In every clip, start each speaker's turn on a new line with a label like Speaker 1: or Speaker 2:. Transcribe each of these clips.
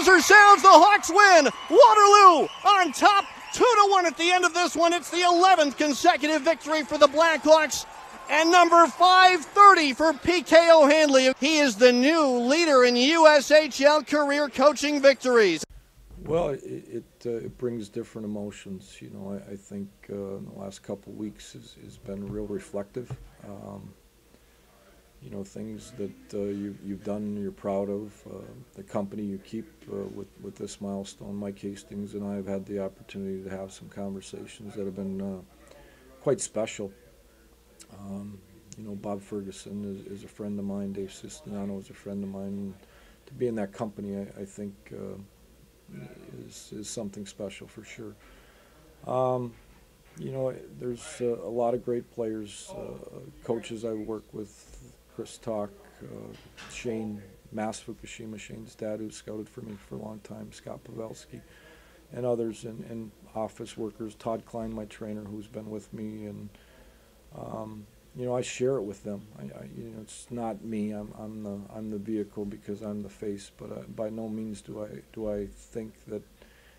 Speaker 1: buzzer sounds, the Hawks win. Waterloo on top, 2-1 at the end of this one. It's the 11th consecutive victory for the Black Hawks. And number 530 for PK O'Hanley. He is the new leader in USHL career coaching victories.
Speaker 2: Well, it brings different emotions. You know, I think in the last couple of weeks has been real reflective. You know, things that you've done, you're proud of, the company you keep with this milestone. Mike Hastings and I have had the opportunity to have some conversations that have been quite special. You know, Bob Ferguson is a friend of mine. Dave Sistinano is a friend of mine. And to be in that company, I think is something special for sure. You know, there's a lot of great players, coaches I work with, Chris Talk, Shane, Mas Fukushima, Shane's dad, who scouted for me for a long time, Scott Pavelski, and others, and office workers, Todd Klein, my trainer, who's been with me, and you know, I share it with them. You know, it's not me. I'm the vehicle because I'm the face. But by no means do I think that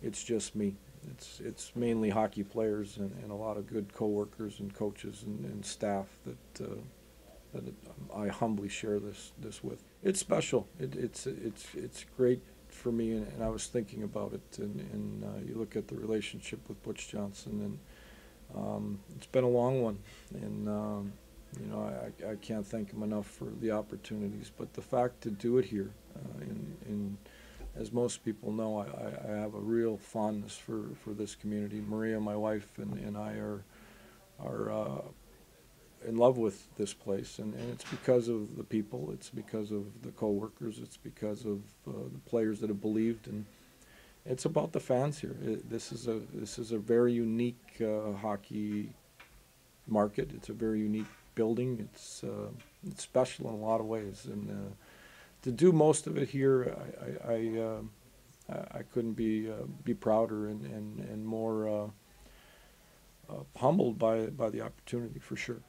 Speaker 2: it's just me. It's mainly hockey players and a lot of good coworkers and coaches and staff that I humbly share this with. It's special. It's great for me. And I was thinking about it. And you look at the relationship with Butch Johnson and. It's been a long one, and you know, I can't thank him enough for the opportunities. But the fact to do it here, as most people know, I have a real fondness for this community. Maria, my wife, and I are in love with this place, and it's because of the people, it's because of the co-workers, it's because of the players that have believed, and it's about the fans here. This is a very unique hockey market. It's a very unique building. It's special in a lot of ways, and to do most of it here, I couldn't be prouder and more humbled by the opportunity for sure.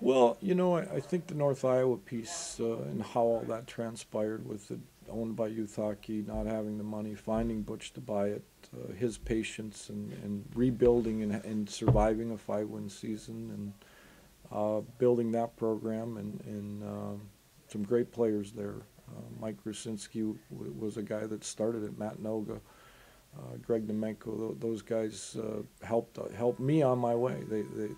Speaker 2: Well, you know, I think the North Iowa piece and how all that transpired with it owned by youth hockey, not having the money, finding Butch to buy it, his patience and rebuilding and surviving a 5-win season and building that program and some great players there. Mike Grusinski was a guy that started at Matt Noga. Greg Nemenko, those guys helped me on my way.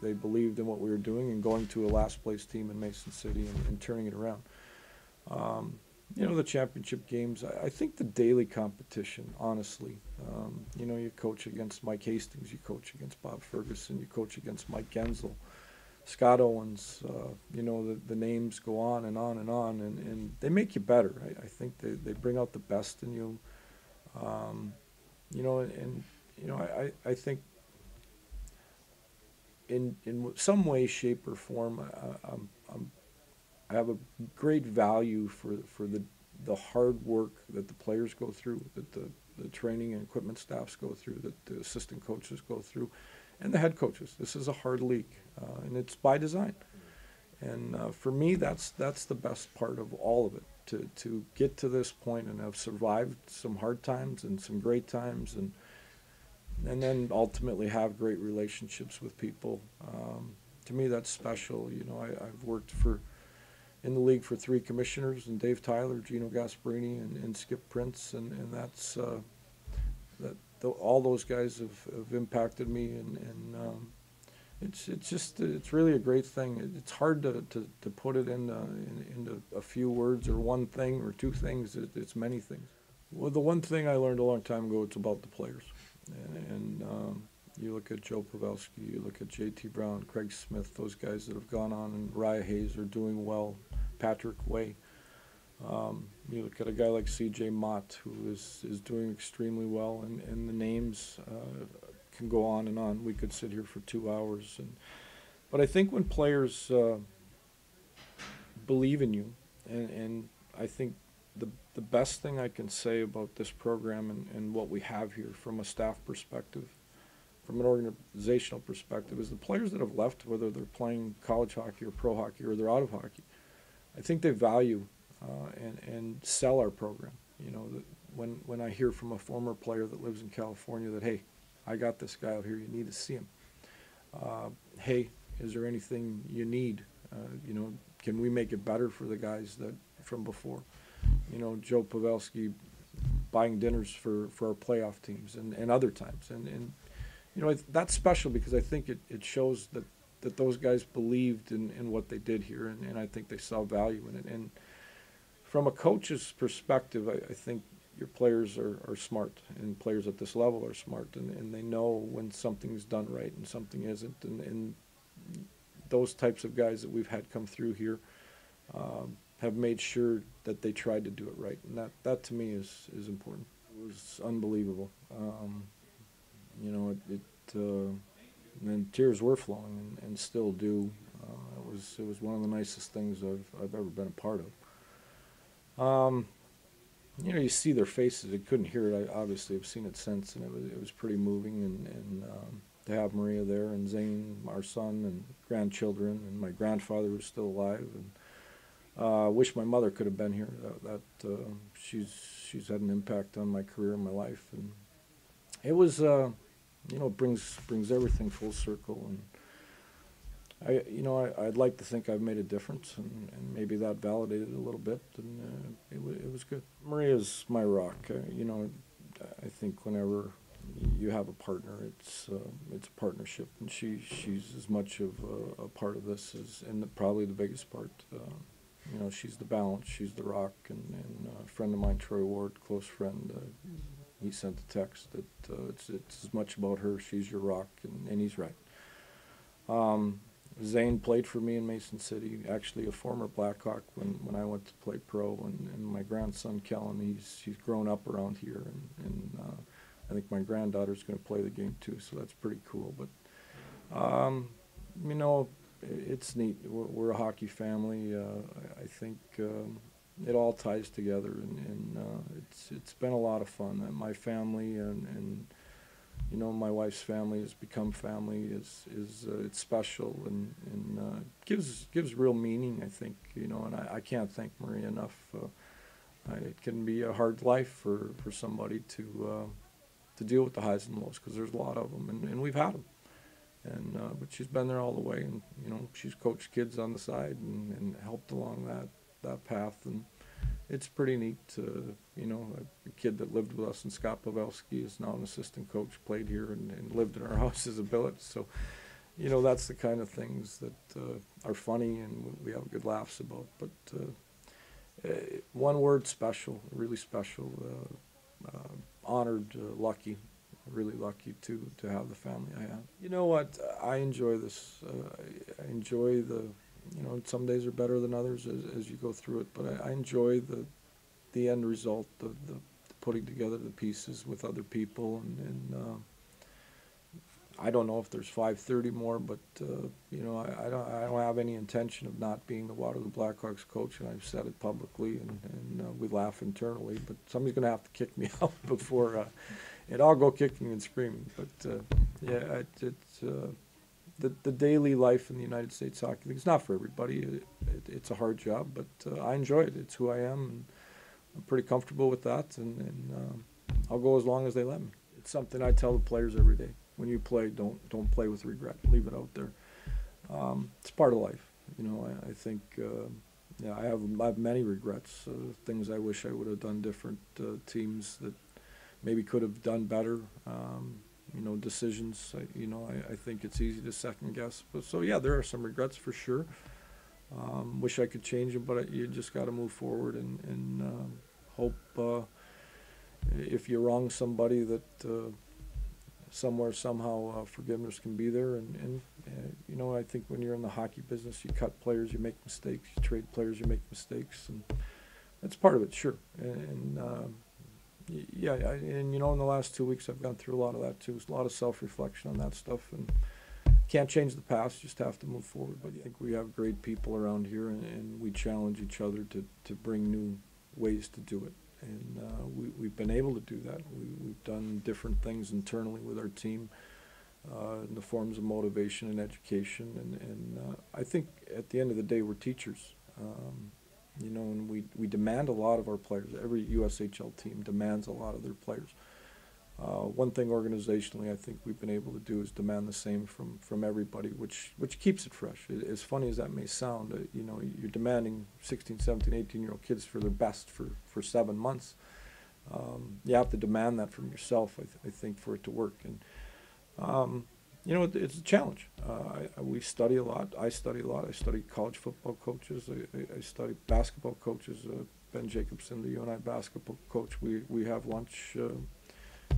Speaker 2: They believed in what we were doing and going to a last place team in Mason City and turning it around. You know, the championship games, I think the daily competition, honestly. You know, you coach against Mike Hastings, you coach against Bob Ferguson, you coach against Mike Gensel, Scott Owens, you know, the names go on and on and on, and they make you better. I think they bring out the best in you. You know, and you know, I think in some way, shape, or form, I have a great value for the hard work that the players go through, that the training and equipment staffs go through, that the assistant coaches go through, and the head coaches. This is a hard league, and it's by design. And for me, that's the best part of all of it. To get to this point and have survived some hard times and some great times, and then ultimately have great relationships with people. To me, that's special. You know, I've worked in the league for 3 commissioners, and Dave Tyler, Gino Gasparini, and Skip Prince, and that's all those guys have impacted me, and it's really a great thing. It's hard to put it into a few words or one thing or 2 things. It's many things. Well, the one thing I learned a long time ago, it's about the players. And you look at Joe Pavelski, you look at J.T. Brown, Craig Smith, those guys that have gone on, and Raya Hayes are doing well, Patrick Way. You look at a guy like C.J. Mott, who is doing extremely well, and the names can go on and on. We could sit here for 2 hours. But I think when players believe in you, and I think the best thing I can say about this program and what we have here from a staff perspective, from an organizational perspective, is the players that have left, whether they're playing college hockey or pro hockey or they're out of hockey, I think they value and sell our program. You know, when I hear from a former player that lives in California that, hey, I got this guy out here, you need to see him. Hey, is there anything you need? You know, can we make it better for the guys that from before? You know, Joe Pavelski buying dinners for our playoff teams and other times. And you know, that's special because I think it shows that those guys believed in what they did here, and I think they saw value in it. And from a coach's perspective, I think your players are smart, and players at this level are smart, and they know when something's done right and something isn't. And those types of guys that we've had come through here have made sure that they tried to do it right, and that to me is important. It was unbelievable. You know, and tears were flowing, and still do. It was one of the nicest things I've ever been a part of. You know, you see their faces. I couldn't hear it. I obviously have seen it since, and it was pretty moving. And to have Maria there, and Zane, our son, and grandchildren, and my grandfather who's still alive. And wish my mother could have been here. She's had an impact on my career and my life. And it was, you know, brings everything full circle. And I'd like to think I've made a difference, and maybe that validated it a little bit, and it was good. Maria's my rock. You know, I think whenever you have a partner, it's a partnership, and she's as much of a part of this as, and probably the biggest part. You know, she's the balance, she's the rock, and a friend of mine, Troy Ward, close friend, he sent a text that it's as much about her, she's your rock, and he's right. Zane played for me in Mason City, actually a former Black Hawk when I went to play pro, and my grandson Kellen, he's grown up around here, and I think my granddaughter's going to play the game too, so that's pretty cool. But you know, it's neat. We're a hockey family. I think it all ties together, and it's been a lot of fun. My family and you know, my wife's family has become family. It's special, and gives real meaning, I think. You know, and I can't thank Maria enough. It can be a hard life for somebody to deal with the highs and lows, because there's a lot of them, and we've had them. And but she's been there all the way, and you know, she's coached kids on the side and helped along that path, and it's pretty neat. You know, a kid that lived with us, and Scott Pavelski, is now an assistant coach, played here and lived in our house as a billet. So, you know, that's the kind of things that are funny and we have good laughs about. But one word: special, really special. Honored, lucky. Really lucky to have the family I have. You know what? I enjoy this. I enjoy you know, some days are better than others as you go through it, but I enjoy the end result, the putting together the pieces with other people, and I don't know if there's 530 more, but you know, I don't have any intention of not being the Waterloo Black Hawks coach, and I've said it publicly, and we laugh internally, but somebody's going to have to kick me out before and I'll go kicking and screaming. But yeah, it's the daily life in the United States Hockey League. It's not for everybody. It's a hard job, but I enjoy it. It's who I am, and I'm pretty comfortable with that, and I'll go as long as they let me. It's something I tell the players every day. When you play, don't play with regret. Leave it out there. It's part of life. You know, I think yeah, I have many regrets. Things I wish I would have done different. Teams that maybe could have done better. You know, decisions. You know, I think it's easy to second guess. But so yeah, there are some regrets for sure. Wish I could change them, but you just got to move forward and hope. If you wrong somebody, that somewhere, somehow, forgiveness can be there. And you know, I think when you're in the hockey business, you cut players, you make mistakes. You trade players, you make mistakes, and that's part of it, sure. And yeah, and you know, in the last 2 weeks, I've gone through a lot of that too. A lot of self-reflection on that stuff, and can't change the past, just have to move forward. But I think we have great people around here, and we challenge each other to bring new ways to do it. And we've been able to do that. We've done different things internally with our team in the forms of motivation and education. And I think at the end of the day, we're teachers. You know, and we demand a lot of our players. Every USHL team demands a lot of their players. One thing organizationally I think we've been able to do is demand the same from everybody, which keeps it fresh. As funny as that may sound, you know, you're demanding 16, 17, 18-year-old kids for their best for 7 months. You have to demand that from yourself, I think, for it to work. And you know, it's a challenge. We study a lot. I study a lot. I study college football coaches. I study basketball coaches. Ben Jacobson, the UNI basketball coach, we have lunch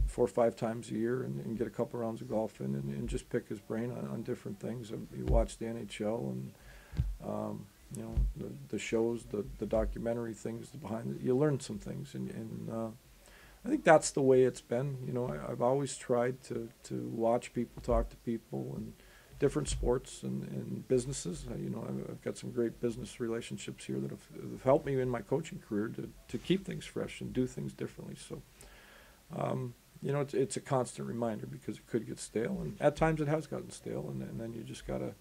Speaker 2: 4 or 5 times a year and get a couple rounds of golf in and just pick his brain on different things. You watch the NHL and you know, the shows, the documentary things behind it. You learn some things, and I think that's the way it's been. You know, I've always tried to watch people, talk to people, and different sports and businesses. You know, I've got some great business relationships here that have helped me in my coaching career to keep things fresh and do things differently. So, you know, it's a constant reminder because it could get stale, and at times it has gotten stale, and then you just got to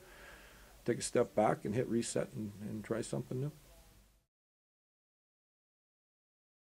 Speaker 2: take a step back and hit reset and try something new.